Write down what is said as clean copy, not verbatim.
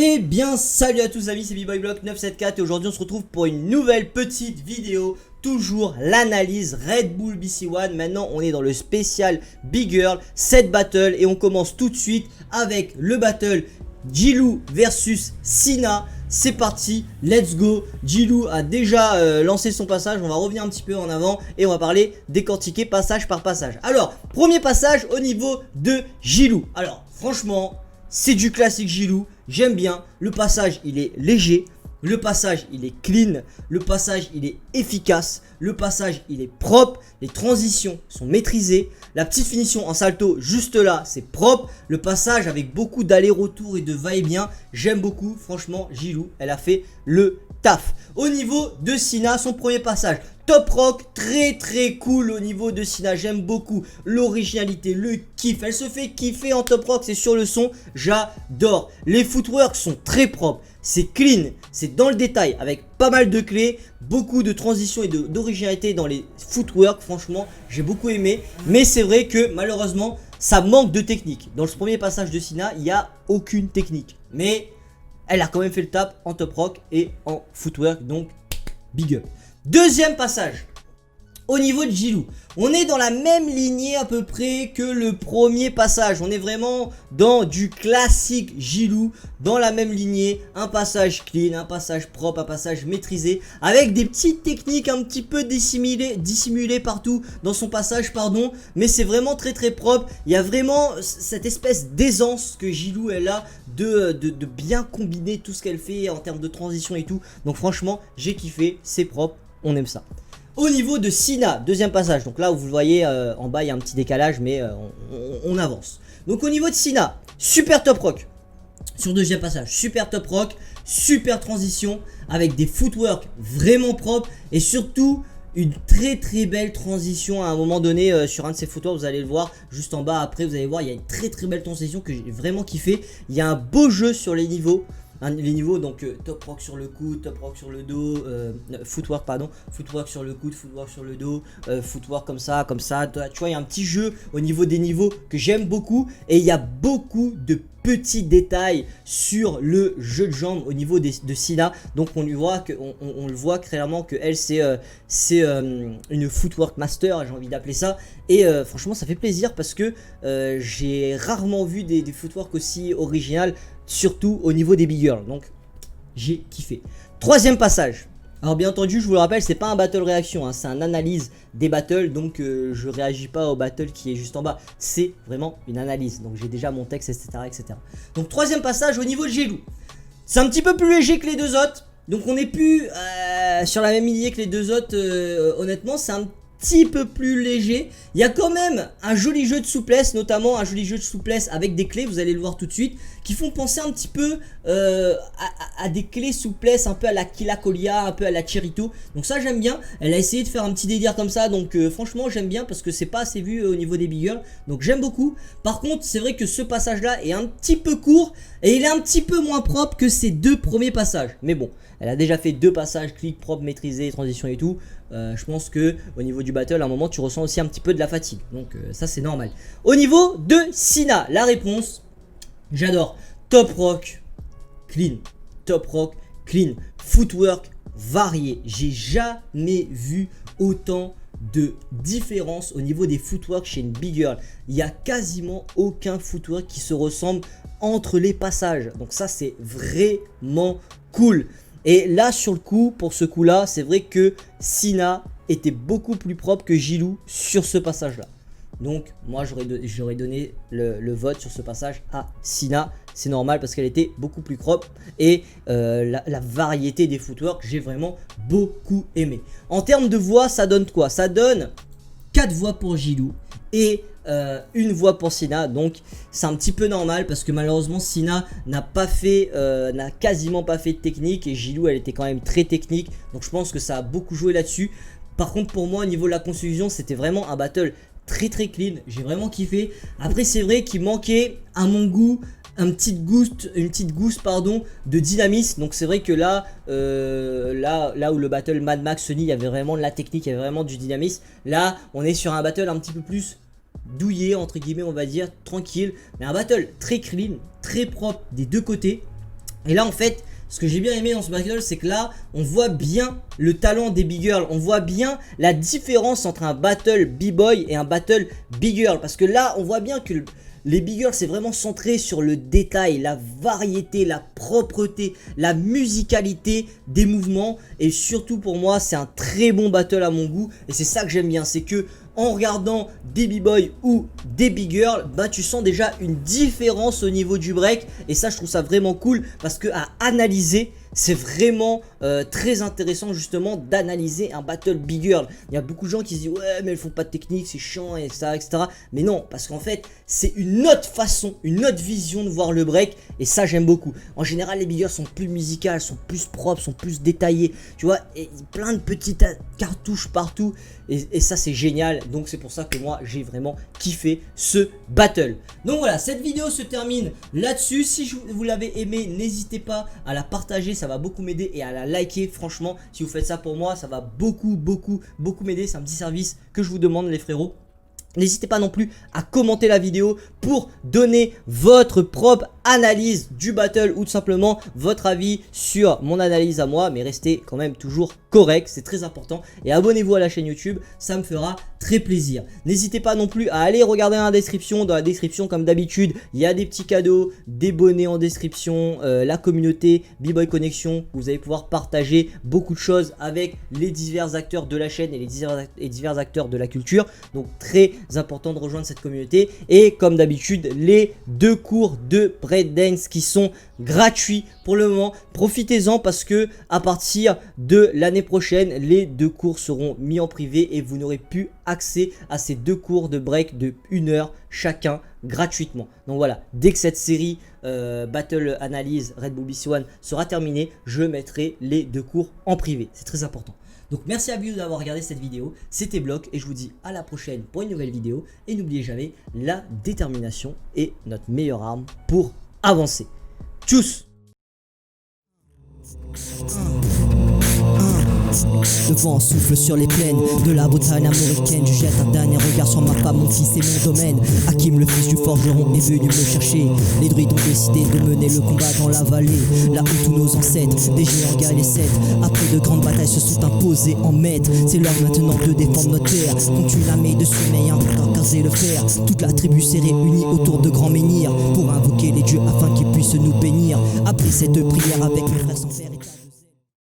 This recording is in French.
Eh bien salut à tous amis, c'est BboyBlock974 et aujourd'hui on se retrouve pour une nouvelle petite vidéo. Toujours l'analyse Red Bull BC1. Maintenant on est dans le spécial Big Girl 7 battle et on commence tout de suite avec le battle Jilou versus Sina. C'est parti, let's go. Jilou a déjà lancé son passage, on va revenir un petit peu en avant et on va parler décortiquer passage par passage. Alors, premier passage au niveau de Jilou. Alors, franchement, c'est du classique Jilou, j'aime bien. Le passage, il est léger. Le passage, il est clean. Le passage, il est efficace. Le passage, il est propre. Les transitions sont maîtrisées. La petite finition en salto, juste là, c'est propre. Le passage avec beaucoup d'aller-retour et de va-et-vient, j'aime beaucoup. Franchement, Jilou, elle a fait le taf. Au niveau de Sina, son premier passage, top rock, très cool au niveau de Sina. J'aime beaucoup l'originalité, le kiff. Elle se fait kiffer en top rock, c'est sur le son, j'adore. Les footwork sont très propres, c'est clean, c'est dans le détail avec pas mal de clés, beaucoup de transitions et d'originalité dans les footwork. Franchement, j'ai beaucoup aimé, mais c'est vrai que malheureusement, ça manque de technique. Dans ce premier passage de Sina, il n'y a aucune technique, mais elle a quand même fait le tap en top rock et en footwork, donc big up. Deuxième passage, au niveau de Jilou, on est dans la même lignée à peu près que le premier passage. On est vraiment dans du classique Jilou, dans la même lignée. Un passage clean, un passage propre, un passage maîtrisé, avec des petites techniques un petit peu dissimulées partout dans son passage, pardon. Mais c'est vraiment très propre. Il y a vraiment cette espèce d'aisance que Jilou elle a de bien combiner tout ce qu'elle fait en termes de transition et tout. Donc franchement, j'ai kiffé, c'est propre, on aime ça. Au niveau de Sina, deuxième passage, donc là où vous le voyez en bas il y a un petit décalage mais on avance. Donc au niveau de Sina, super top rock sur deuxième passage, super top rock, super transition avec des footwork vraiment propres et surtout une très belle transition à un moment donné sur un de ces footwork. Vous allez le voir juste en bas après, vous allez voir il y a une très belle transition que j'ai vraiment kiffé. Il y a un beau jeu sur les niveaux. Les niveaux donc top rock sur le coude, top rock sur le dos, footwork pardon, footwork sur le coude, footwork sur le dos, footwork comme ça, tu vois il y a un petit jeu au niveau des niveaux que j'aime beaucoup et il y a beaucoup de petits détails sur le jeu de jambes au niveau de Sina. Donc on lui voit que on le voit clairement que elle c'est une footwork master, j'ai envie d'appeler ça. Et franchement ça fait plaisir parce que j'ai rarement vu des footwork aussi originales, surtout au niveau des big girls. Donc j'ai kiffé. Troisième passage. Alors bien entendu je vous le rappelle, c'est pas un battle réaction, hein, c'est un analyse des battles. Donc je réagis pas au battle qui est juste en bas, c'est vraiment une analyse. Donc j'ai déjà mon texte etc. Donc troisième passage au niveau de Jilou. C'est un petit peu plus léger que les deux autres. Donc on n'est plus sur la même lignée que les deux autres. Honnêtement c'est un petit peu plus léger. Il y a quand même un joli jeu de souplesse, notamment un joli jeu de souplesse avec des clés, vous allez le voir tout de suite, qui font penser un petit peu à des clés souplesse, un peu à la Killa Kolya, un peu à la Cherito. Donc ça j'aime bien. Elle a essayé de faire un petit délire comme ça, donc franchement j'aime bien parce que c'est pas assez vu au niveau des big girls. Donc j'aime beaucoup. Par contre c'est vrai que ce passage là est un petit peu court et il est un petit peu moins propre que ces deux premiers passages. Mais bon, elle a déjà fait deux passages clic propre, maîtrisé, transition et tout. Je pense que au niveau du battle à un moment tu ressens aussi un petit peu de la fatigue. Donc ça c'est normal. Au niveau de Sina, la réponse, j'adore. Top rock, clean. Top rock, clean. Footwork varié. J'ai jamais vu autant de différence au niveau des footwork chez une big girl. Il n'y a quasiment aucun footwork qui se ressemble entre les passages. Donc ça c'est vraiment cool. Et là sur le coup, pour ce coup là, c'est vrai que Sina était beaucoup plus propre que Jilou sur ce passage là. Donc moi j'aurais donné le vote sur ce passage à Sina. C'est normal parce qu'elle était beaucoup plus propre. Et la variété des footwork, j'ai vraiment beaucoup aimé. En termes de voix, ça donne quoi? Ça donne 4 voix pour Jilou et une voix pour Sina. Donc c'est un petit peu normal parce que malheureusement Sina n'a quasiment pas fait de technique et Jilou elle était quand même très technique. Donc je pense que ça a beaucoup joué là-dessus. Par contre pour moi au niveau de la conclusion, c'était vraiment un battle très clean. J'ai vraiment kiffé. Après c'est vrai qu'il manquait à mon goût une petite gousse de dynamisme. Donc c'est vrai que là où le battle Mad Max Sunny, il y avait vraiment de la technique, il y avait vraiment du dynamisme. Là on est sur un battle un petit peu plus douillet entre guillemets, on va dire tranquille, mais un battle très clean, très propre des deux côtés. Et là en fait, ce que j'ai bien aimé dans ce battle, c'est que là on voit bien le talent des big girls. On voit bien la différence entre un battle b-boy et un battle big girl. Parce que là on voit bien que les big girls c'est vraiment centré sur le détail, la variété, la propreté, la musicalité des mouvements. Et surtout pour moi c'est un très bon battle à mon goût. Et c'est ça que j'aime bien, c'est que en regardant des b-boys ou des big girls, bah tu sens déjà une différence au niveau du break. Et ça je trouve ça vraiment cool, parce que à analyser, c'est vraiment très intéressant justement d'analyser un battle big girl. Il y a beaucoup de gens qui se disent ouais mais elles font pas de technique, c'est chiant et ça etc. Mais non, parce qu'en fait c'est une autre façon, une autre vision de voir le break. Et ça j'aime beaucoup. En général les big girls sont plus musicales, sont plus propres, sont plus détaillées. Tu vois, et plein de petites cartouches partout. Et ça c'est génial. Donc c'est pour ça que moi j'ai vraiment kiffé ce battle. Donc voilà, cette vidéo se termine là-dessus. Si vous l'avez aimé, n'hésitez pas à la partager, ça va beaucoup m'aider, et à la liker. Franchement, si vous faites ça pour moi, ça va beaucoup m'aider. C'est un petit service que je vous demande les frérots. N'hésitez pas non plus à commenter la vidéo pour donner votre propre analyse du battle, ou tout simplement votre avis sur mon analyse à moi, mais restez quand même toujours correct, c'est très important. Et abonnez-vous à la chaîne YouTube, ça me fera très plaisir. N'hésitez pas non plus à aller regarder dans la description. Dans la description, comme d'habitude, il y a des petits cadeaux, des bonnets en description, la communauté B-Boy Connection. Vous allez pouvoir partager beaucoup de choses avec les divers acteurs de la chaîne et les divers acteurs de la culture. Donc très important de rejoindre cette communauté. Et comme d'habitude, les 2 cours de breakdance qui sont gratuits pour le moment. Profitez-en, parce que à partir de l'année prochaine, les 2 cours seront mis en privé et vous n'aurez plus accès à ces 2 cours de break de 1 heure chacun gratuitement. Donc voilà, dès que cette série Battle Analyse Red Bull BC One sera terminée, je mettrai les 2 cours en privé. C'est très important. Donc merci à vous d'avoir regardé cette vidéo, c'était Block, et je vous dis à la prochaine pour une nouvelle vidéo. Et n'oubliez jamais, la détermination est notre meilleure arme pour avancer. Tchuss! Le vent souffle sur les plaines de la Bretagne américaine. Je jette un dernier regard sur ma femme, mon fils et mon domaine. Hakim, le fils du forgeron, est venu me chercher. Les druides ont décidé de mener le combat dans la vallée, là où tous nos ancêtres, des géants Galécètes, après de grandes batailles, se sont imposés en maîtres. C'est l'heure maintenant de défendre notre terre contre une armée de Suméens pour caser le fer. Toute la tribu s'est réunie autour de grands menhirs pour invoquer les dieux afin qu'ils puissent nous bénir. Après cette prière avec mes frères sans faire état.